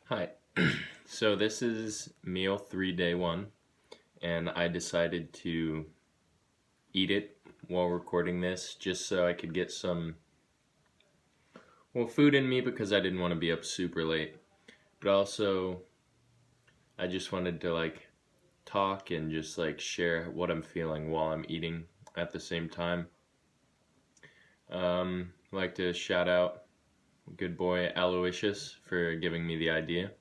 Hi. So this is meal 3 day 1, and I decided to eat it while recording this just so I could get some food in me because I didn't want to be up super late. But also I just wanted to talk and just share what I'm feeling while I'm eating at the same time. I'd like to shout out good boy Aloysius for giving me the idea.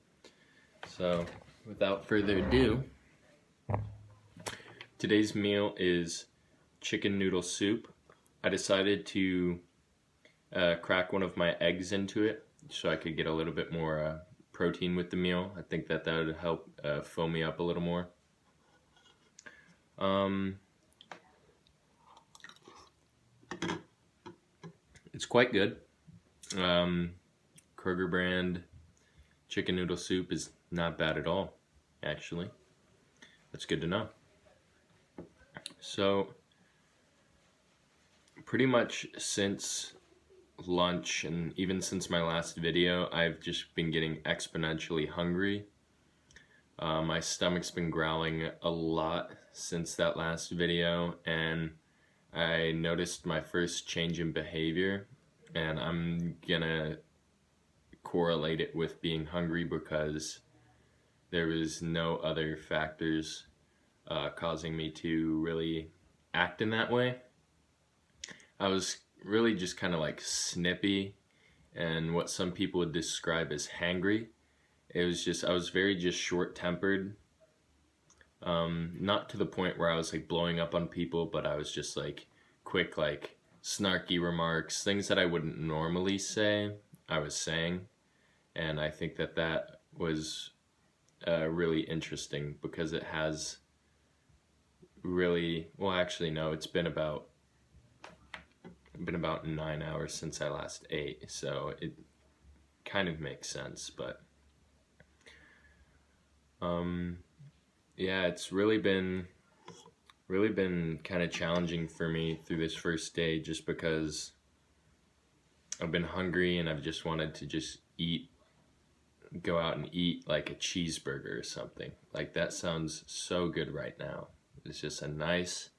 So without further ado, today's meal is chicken noodle soup. I decided to crack one of my eggs into it so I could get a little bit more protein with the meal. I think that would help fill me up a little more. Um, it's quite good. Kroger brand chicken noodle soup is not bad at all, actually. That's good to know. So, pretty much since lunch and even since my last video, I've just been getting exponentially hungry. My stomach's been growling a lot since that last video, and I noticed my first change in behavior, and I'm gonna correlate it with being hungry because there was no other factors causing me to really act in that way. I was really just kind of snippy and what some people would describe as hangry. It was just, I was very just short-tempered. Not to the point where I was blowing up on people, but I was just quick, snarky remarks, things that I wouldn't normally say, I was saying. And I think that was really interesting because it has really, well, actually, no, it's been about 9 hours since I last ate, so it kind of makes sense, but yeah, it's really been kind of challenging for me through this first day just because I've been hungry and I've just wanted to just go out and eat like a cheeseburger or something. Like that sounds so good right now. It's just a nice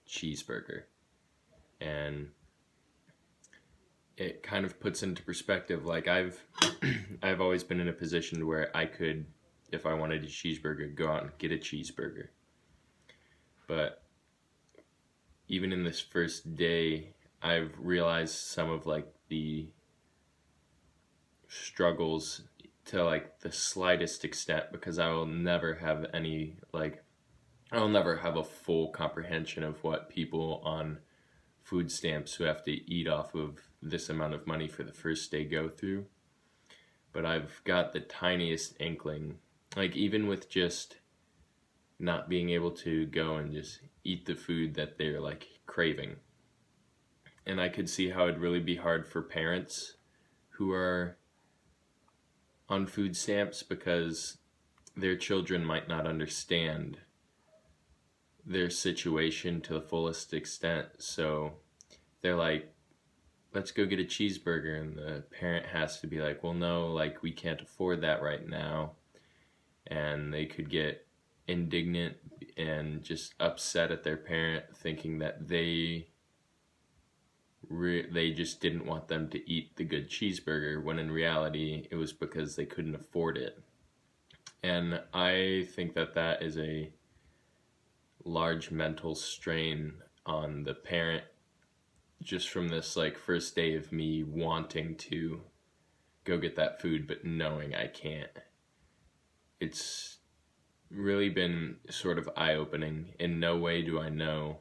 cheeseburger. And it kind of puts into perspective, I've always been in a position where I could, if I wanted a cheeseburger, go out and get a cheeseburger. But even in this first day, I've realized some of the struggles to the slightest extent because I will never have I'll never have a full comprehension of what people on food stamps who have to eat off of this amount of money for the first day go through. But I've got the tiniest inkling, even with just not being able to go and just eat the food that they're craving. And I could see how it'd really be hard for parents who are on food stamps because their children might not understand their situation to the fullest extent. So they're like, let's go get a cheeseburger, and the parent has to be like, well, no, we can't afford that right now. And they could get indignant and just upset at their parent, thinking that they just didn't want them to eat the good cheeseburger, when in reality it was because they couldn't afford it. And I think that is a large mental strain on the parent, just from this first day of me wanting to go get that food but knowing I can't. It's really been sort of eye-opening. In no way do I know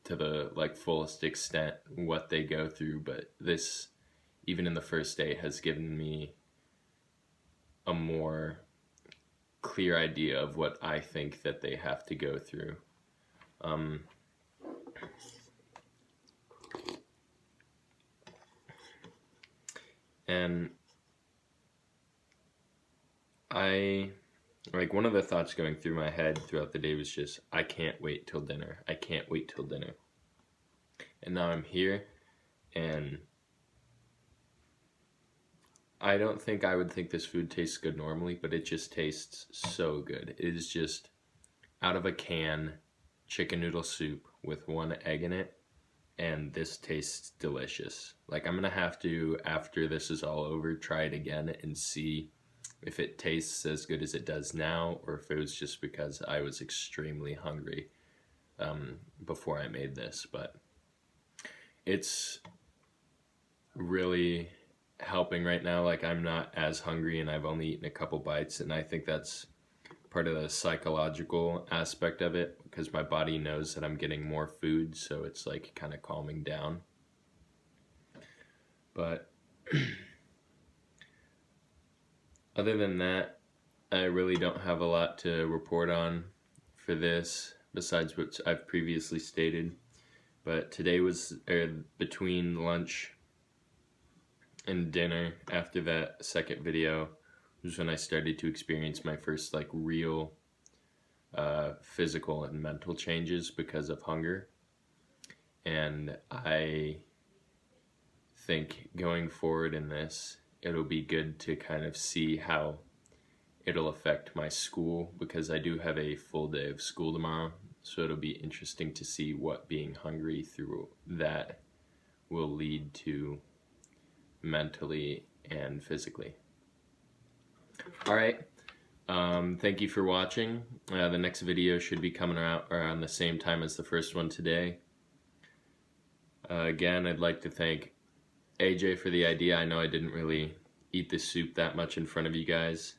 to the fullest extent what they go through, but this, even in the first day, has given me a more clear idea of what I think that they have to go through. And I, one of the thoughts going through my head throughout the day was just, I can't wait till dinner. I can't wait till dinner. And now I'm here, and I don't think I would think this food tastes good normally, but it just tastes so good. It is just out of a can chicken noodle soup with one egg in it, and this tastes delicious. Like, I'm gonna have to, after this is all over, try it again and see if it tastes as good as it does now, or if it was just because I was extremely hungry before I made this. But it's really helping right now. Like, I'm not as hungry and I've only eaten a couple bites, and I think that's part of the psychological aspect of it, because my body knows that I'm getting more food, so it's like kind of calming down. But other than that, I really don't have a lot to report on for this besides what I've previously stated. But today was between lunch and dinner, after that second video, was when I started to experience my first like real physical and mental changes because of hunger. And I think going forward in this, it'll be good to kind of see how it'll affect my school, because I do have a full day of school tomorrow. So it'll be interesting to see what being hungry through that will lead to mentally and physically. All right. Thank you for watching. The next video should be coming out around the same time as the first one today. Again, I'd like to thank AJ for the idea. I know I didn't really eat the soup that much in front of you guys,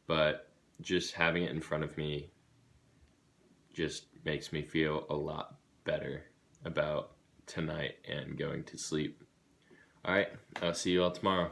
but just having it in front of me just makes me feel a lot better about tonight and going to sleep. All right, I'll see you all tomorrow.